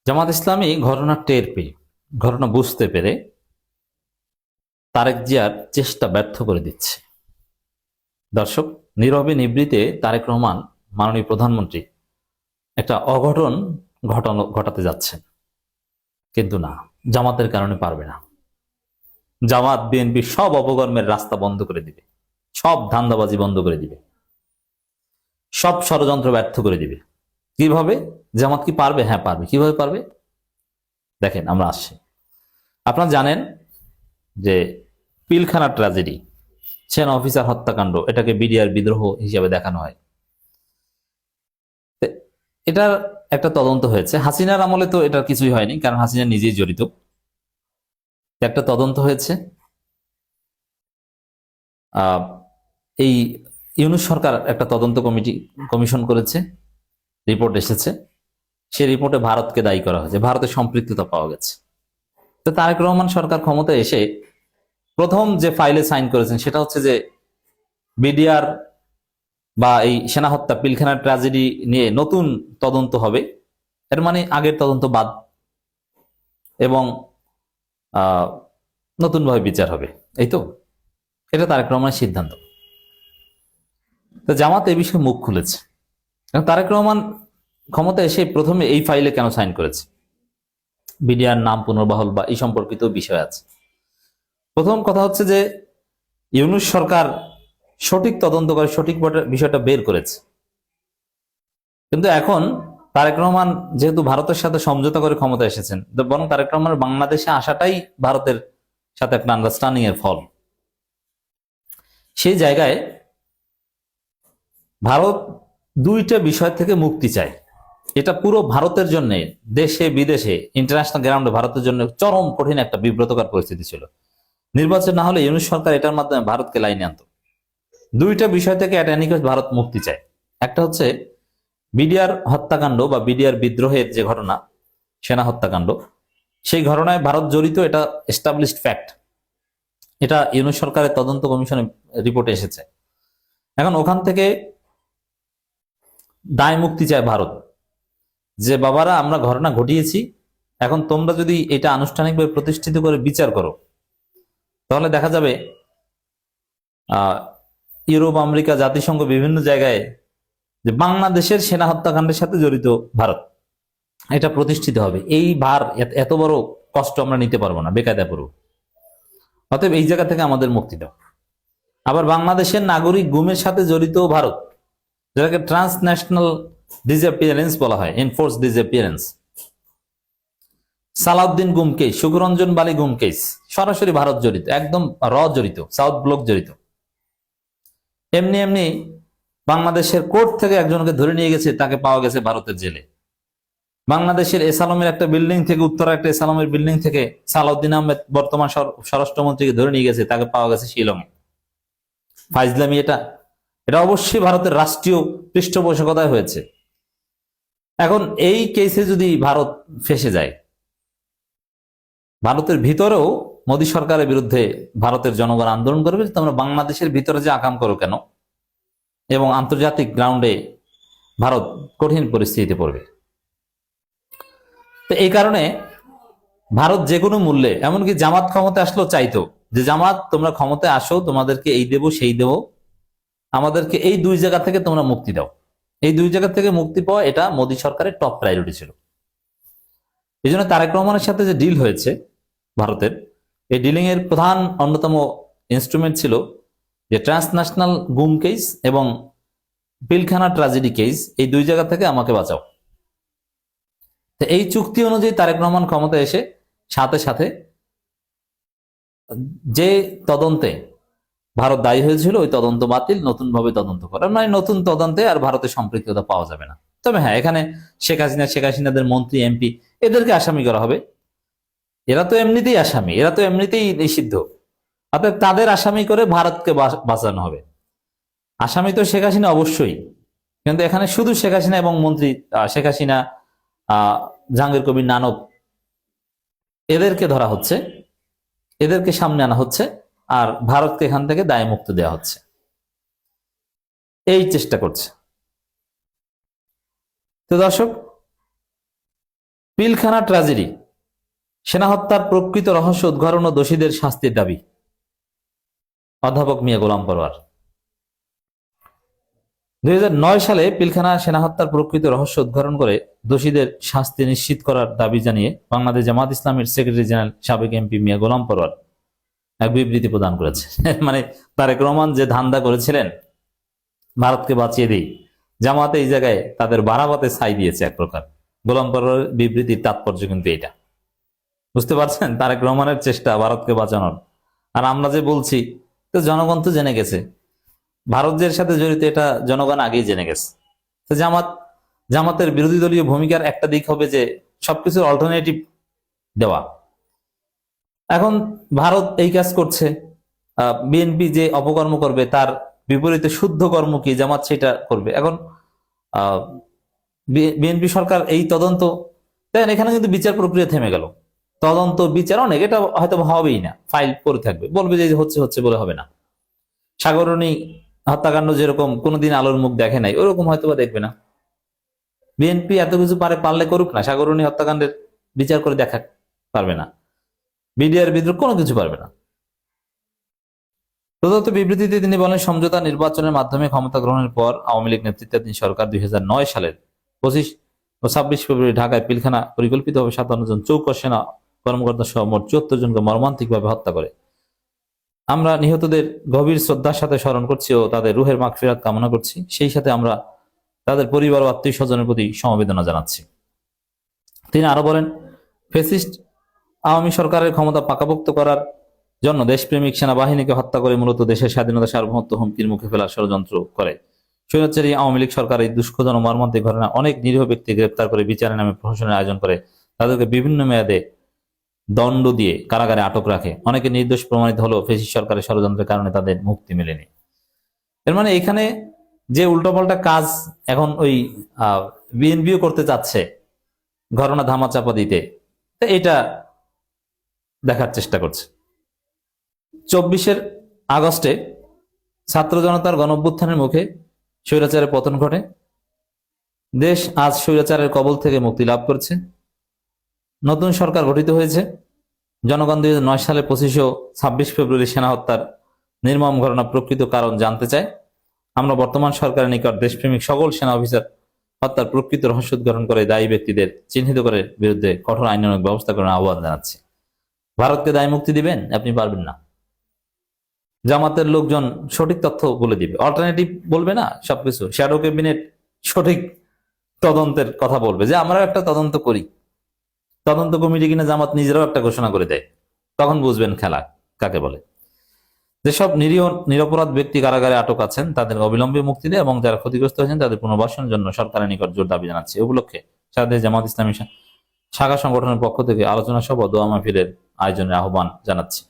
জামাত ইসলামী ঘটনা টের পেয়ে, ঘটনা বুঝতে পেরে তারেক জিয়ার চেষ্টা ব্যর্থ করে দিচ্ছে। দর্শক, নীরবে নিবৃতে তারেক রহমান মাননীয় প্রধানমন্ত্রী একটা অঘটন ঘটাতে যাচ্ছেন, কিন্তু না, জামাতের কারণে পারবে না। জামাত বিএনপি সব অপকর্মের রাস্তা বন্ধ করে দিবে, সব ধান্দাবাজি বন্ধ করে দিবে, সব ষড়যন্ত্র ব্যর্থ করে দিবে। কিভাবে? জামাত কি পারবে? হ্যাঁ পারবে। কিভাবে পারবে? দেখেন, আমরা আসছি। আপনারা জানেন যে পিলখানা ট্র্যাজেডি, সেনা অফিসার হত্যাকাণ্ড, এটাকে বিডিআর বিদ্রোহ হিসেবে দেখানো হয়। এটার একটা তদন্ত হয়েছে। হাসিনার আমলে তো এটার কিছুই হয়নি, কারণ হাসিনা নিজেই জড়িত। একটা তদন্ত হয়েছে। এই ইউনূস সরকার একটা তদন্ত কমিশন করেছে, রিপোর্ট এসেছে। সেই রিপোর্টে ভারতকে দায়ী করা হয়েছে, ভারতের সম্পৃক্ততা পাওয়া গেছে। তো তারেক রহমান সরকার ক্ষমতায় এসে প্রথম যে ফাইলে সাইন করেছেন সেটা হচ্ছে যে বিডিআর বা এই সেনা হত্যা পিলখানা ট্র্যাজেডি নিয়ে নতুন তদন্ত হবে। এর মানে আগের তদন্ত বাদ এবং নতুনভাবে বিচার হবে, এই তো। এটা তারেক রহমানের সিদ্ধান্ত। তো জামাত এই বিষয়ে মুখ খুলেছে। তারেক রহমান ক্ষমতা এসে প্রথমে এই ফাইলে কেন সাইন করেছে? বিডিআর নাম পুনর্বহাল বা এই সম্পর্কিত বিষয় আছে। প্রথম কথা হচ্ছে যে ইউনূস সরকার সঠিক তদন্ত করে সঠিক বিষয়টা বের করেছে, কিন্তু এখন তারেক রহমান যেহেতু ভারতের সাথে সমঝোতা করে ক্ষমতা এসেছেন, বরং তারেক রহমানের বাংলাদেশে আসাটাই ভারতের সাথে একটা আন্ডারস্ট্যান্ডিং এর ফল। সেই জায়গায় ভারত দুইটা বিষয় থেকে মুক্তি চায়। এটা পুরো ভারতের জন্য, দেশে বিদেশে ইন্টারন্যাশনাল গ্রাউন্ডে ভারতের জন্য চরম কঠিন একটা বিব্রতকর পরিস্থিতি ছিল। নির্বাচন না হলে ইউনূস সরকার এটার মাধ্যমে ভারতকে লাইনে আনত। দুইটা বিষয় থেকে ভারত মুক্তি চায়। একটা হচ্ছে বিডিআর হত্যাকাণ্ড বা বিডিআর বিদ্রোহের যে ঘটনা, সেনা হত্যাকাণ্ড, সেই ঘটনায় ভারত জড়িত, এটা এস্টাবলিশড ফ্যাক্ট। এটা ইউনূস সরকারের তদন্ত কমিশনের রিপোর্টে এসেছে। এখন ওখান থেকে দায় মুক্তি চায় ভারত, যে বাবারা আমরা ঘটনা ঘটিয়েছি, এখন তোমরা যদি এটা আনুষ্ঠানিকভাবে প্রতিষ্ঠিত করে বিচার করো, তাহলে দেখা যাবে ইউরোপ, আমেরিকা, জাতিসংঘ বিভিন্ন জায়গায় যে বাংলাদেশের সেনা হত্যাকাণ্ডের সাথে জড়িত ভারত, এটা প্রতিষ্ঠিত হবে। এই ভার, এত বড় কষ্ট আমরা নিতে পারবো না, বেকায়দা করব। অতএব এই জায়গা থেকে আমাদের মুক্তি দাও। আবার বাংলাদেশের নাগরিক গুমের সাথে জড়িত ভারত, যেটাকে ট্রান্সন্যাশনাল ডিসঅ্যাপিয়ারেন্স বলা হয়, এনফোর্স ডিসঅ্যাপিয়ারেন্স। সালাউদ্দিন গুম কেস, সুখরঞ্জন বালি গুম কেস, সরাসরি ভারত জড়িত, একদম জড়িত, সাউথ ব্লক জড়িত। এমনি এমনি বাংলাদেশের কোর্ট থেকে একজনকে ধরে নিয়ে গেছে, তাকে পাওয়া গেছে ভারতের জেলে। বাংলাদেশের এসালমের একটা বিল্ডিং থেকে, উত্তরা একটা এসালমের বিল্ডিং থেকে সালাউদ্দিন আহমেদ বর্তমান স্বরাষ্ট্রমন্ত্রীকে ধরে নিয়ে গেছে, তাকে পাওয়া গেছে শিলংয়ে। ফাইজলামি এটা? এটা অবশ্যই ভারতের রাষ্ট্রীয় পৃষ্ঠপোষকতায় হয়েছে। এখন এই কেসে যদি ভারত ফেসে যায়, ভারতের ভিতরেও মোদী সরকারের বিরুদ্ধে ভারতের জনগণ আন্দোলন করবে, তোমরা বাংলাদেশের ভিতরে যে আকাম করো কেন, এবং আন্তর্জাতিক গ্রাউন্ডে ভারত কঠিন পরিস্থিতিতে পড়বে। তো এই কারণে ভারত যে কোনো মূল্যে, এমনকি জামাত ক্ষমতা আসলেও চাইতো যে জামাত তোমরা ক্ষমতায় আসো, তোমাদেরকে এই দেব সেই দেব, আমাদেরকে এই দুই জায়গা থেকে তোমরা মুক্তি দাও। এই দুই জায়গা থেকে মুক্তি পাওয়া, এটা মোদী সরকারের টপ প্রায়োরিটি ছিল। এই জন্য তারেক রহমানের সাথে যে ডিল হয়েছে ভারতের, এই ডিলিং এর প্রধান অন্যতম ইনস্ট্রুমেন্ট ছিল যে ট্রান্সন্যাশনাল গুম কেস এবং পিলখানা ট্র্যাজেডি কেস, এই দুই জায়গা থেকে আমাকে বাঁচাও। তো এই চুক্তি অনুযায়ী তারেক রহমান ক্ষমতা এসে সাথে সাথে যে তদন্তে ভারত দায়ী হয়েছিল, ওই তদন্ত বাতিল, নতুন ভাবে তদন্ত করা, মানে নতুন তদন্তে আর ভারতের সম্পৃক্ততা পাওয়া যাবে না। তবে হ্যাঁ, এখানে শেখ হাসিনাদের মন্ত্রী, এমপি, এদেরকে আসামি করা হবে। এরা তো এমনিতেই আসামি, এরা তো এমনিতেই নিষিদ্ধ। অর্থাৎ তাদের আসামি করে ভারতকে বাঁচানো হবে। আসামি তো শেখ হাসিনা অবশ্যই, কিন্তু এখানে শুধু শেখ হাসিনা এবং মন্ত্রী শেখ হাসিনা, জাহাঙ্গীর কবির নানক, এদেরকে ধরা হচ্ছে, এদেরকে সামনে আনা হচ্ছে, আর ভারতকে এখান থেকে দায় মুক্ত দেওয়া হচ্ছে। এই চেষ্টা করছে। তো দর্শক, পিলখানা ট্র্যাজেডি, সেনা হত্যার প্রকৃত রহস্য উদ্ঘাটন ও দোষীদের শাস্তির দাবি। অধ্যাপক মিয়া গোলাম পরোয়ার। 2009 সালে পিলখানা সেনা হত্যার প্রকৃত রহস্য উদ্ঘাটন করে দোষীদের শাস্তি নিশ্চিত করার দাবি জানিয়ে বাংলাদেশ জামাত ইসলামের সেক্রেটারি জেনারেল সাবেক এমপি মিয়া গোলাম পরোয়ার এক বিবৃতি প্রদান করেছে। মানে তারেক রহমান যে ধান্দা করেছিলেন ভারতকে বাঁচিয়ে দিই, জামাতে এই জায়গায় তাদের বাড়াবাতে ছাই দিয়েছে এক প্রকার। গোলাম পরোয়ার বিবৃতির তাৎপর্য কিন্তু এটা, বুঝতে পারছেন? তারেক রহমানের চেষ্টা ভারতকে বাঁচানোর। আর আমরা যে বলছি, তো জনগণ তো জেনে গেছে ভারতের সাথে জড়িত, এটা জনগণ আগেই জেনে গেছে। তো জামাতের বিরোধী দলীয় ভূমিকার একটা দিক হবে যে সবকিছুর অল্টারনেটিভ দেওয়া। এখন ভারত এই কাজ করছে, বিএনপি যে অপকর্ম করবে তার বিপরীতে শুদ্ধ কর্ম কি জামাত সেটা করবে। এখন বিএনপি সরকার এই তদন্ত, দেখেন এখানে কিন্তু বিচার প্রক্রিয়া থেমে গেল। তদন্ত বিচার অনেক, এটা হয়তো হবেই না, ফাইল করে থাকবে, বলবে যে হচ্ছে বলে হবে না। সাগরণী হত্যাকাণ্ড যেরকম কোনোদিন আলোর মুখ দেখে নাই, ওরকম হয়তো বা দেখবে না। বিএনপি এত কিছু পারলে করুক না, সাগরণী হত্যাকাণ্ডের বিচার করে দেখা পারবে না, বিডিআর বিদ্রোহ কোনো কিছু পারবে না। প্রদত্ত বিবৃতিতে তিনি বলেন, সমঝোতা নির্বাচনের মাধ্যমে ক্ষমতা গ্রহণের পর আওয়ামী লীগ নেতৃত্বাধীন সরকার 2009 সালের 25 ও 26 ফেব্রুয়ারি ঢাকায় পিলখানা পরিকল্পিতভাবে 57 জন চৌকস সেনা কর্মকর্তা সহ মোট 74 জনকে মর্মান্তিকভাবে হত্যা করে। আমরা নিহতদের গভীর শ্রদ্ধার সাথে স্মরণ করছি ও তাদের রুহের মাগফিরাত কামনা করছি। সেই সাথে আমরা তাদের পরিবার ও আত্মীয় স্বজনের প্রতি সমবেদনা জানাচ্ছি। তিনি আরো বলেন, ফ্যাসিস্ট আওয়ামী সরকারের ক্ষমতা পাকাপোক্ত করার জন্য দেশপ্রেমিক সেনাবাহিনীকে হত্যা করে মূলত দেশের স্বাধীনতা সার্বভৌমত্ব হুমকির মুখে ফেলার ষড়যন্ত্র করে। স্বৈরাচারী আওয়ামী লীগ সরকার এই দুষ্কৃতম মর্মান্তিক ঘটনা অনেক নিরীহ ব্যক্তি গ্রেপ্তার করে বিচারের নামে প্রহসনের আয়োজন করে, তাদেরকে বিভিন্ন মেয়াদে দণ্ড দিয়ে কারাগারে আটক রাখে। অনেকে নির্দোষ প্রমাণিত হলেও ফ্যাসিস্ট সরকারের ষড়যন্ত্রের কারণে তাদের মুক্তি মেলেনি। এর মানে এখানে যে উল্টোপাল্টা কাজ এখন ওই বিএনপিও করতে চাচ্ছে ঘটনা ধামাচাপা দিতে, এটা দেখার চেষ্টা করছে। 24 আগস্টে ছাত্র জনতার গণঅভ্যুত্থানের মুখে স্বৈরাচারের পতন ঘটে, দেশ আজ স্বৈরাচারের কবল থেকে মুক্তি লাভ করছে, নতুন সরকার গঠিত হয়েছে। জনগণ 2009 সালে 25 ও 26 ফেব্রুয়ারি সেনা হত্যার নির্মম ঘটনা প্রকৃত কারণ জানতে চায়। আমরা বর্তমান সরকারের নিকট দেশপ্রেমিক সকল সেনা অফিসার হত্যার প্রকৃত রহস্য উদ্ঘাটন করে দায়ী ব্যক্তিদের চিহ্নিত করে বিরুদ্ধে কঠোর আইনানুগ ব্যবস্থা করার আহ্বান জানাচ্ছি। ভারতকে দায় মুক্তি দিবেন? আপনি পারবেন না। জামাতের লোকজন সঠিক তথ্য বলে দিবে, অল্টারনেটিভ বলবে না সবকিছু। শ্যাডো ক্যাবিনেট সঠিক তদন্তের কথা বলবে, যে আমরা একটা তদন্ত করি, তদন্ত কমিটি কিনা জামাত নিজেরাও একটা ঘোষণা করে দেয়, তখন বুঝবেন খেলা কাকে বলে। যেসব নিরীহ নিরপরাধ ব্যক্তি কারাগারে আটক আছেন তাদের অবিলম্বে মুক্তি দেয় এবং যারা ক্ষতিগ্রস্ত হয়েছেন তাদের পুনর্বাসনের জন্য সরকারের নিকট জোর দাবি জানাচ্ছে। এ উপলক্ষে সারা দেশ জামাত ইসলামী শাখা সংগঠনের পক্ষ থেকে আলোচনা সভা, দোয়া মাহফিলের আয়োজনের আহ্বান জানাচ্ছি।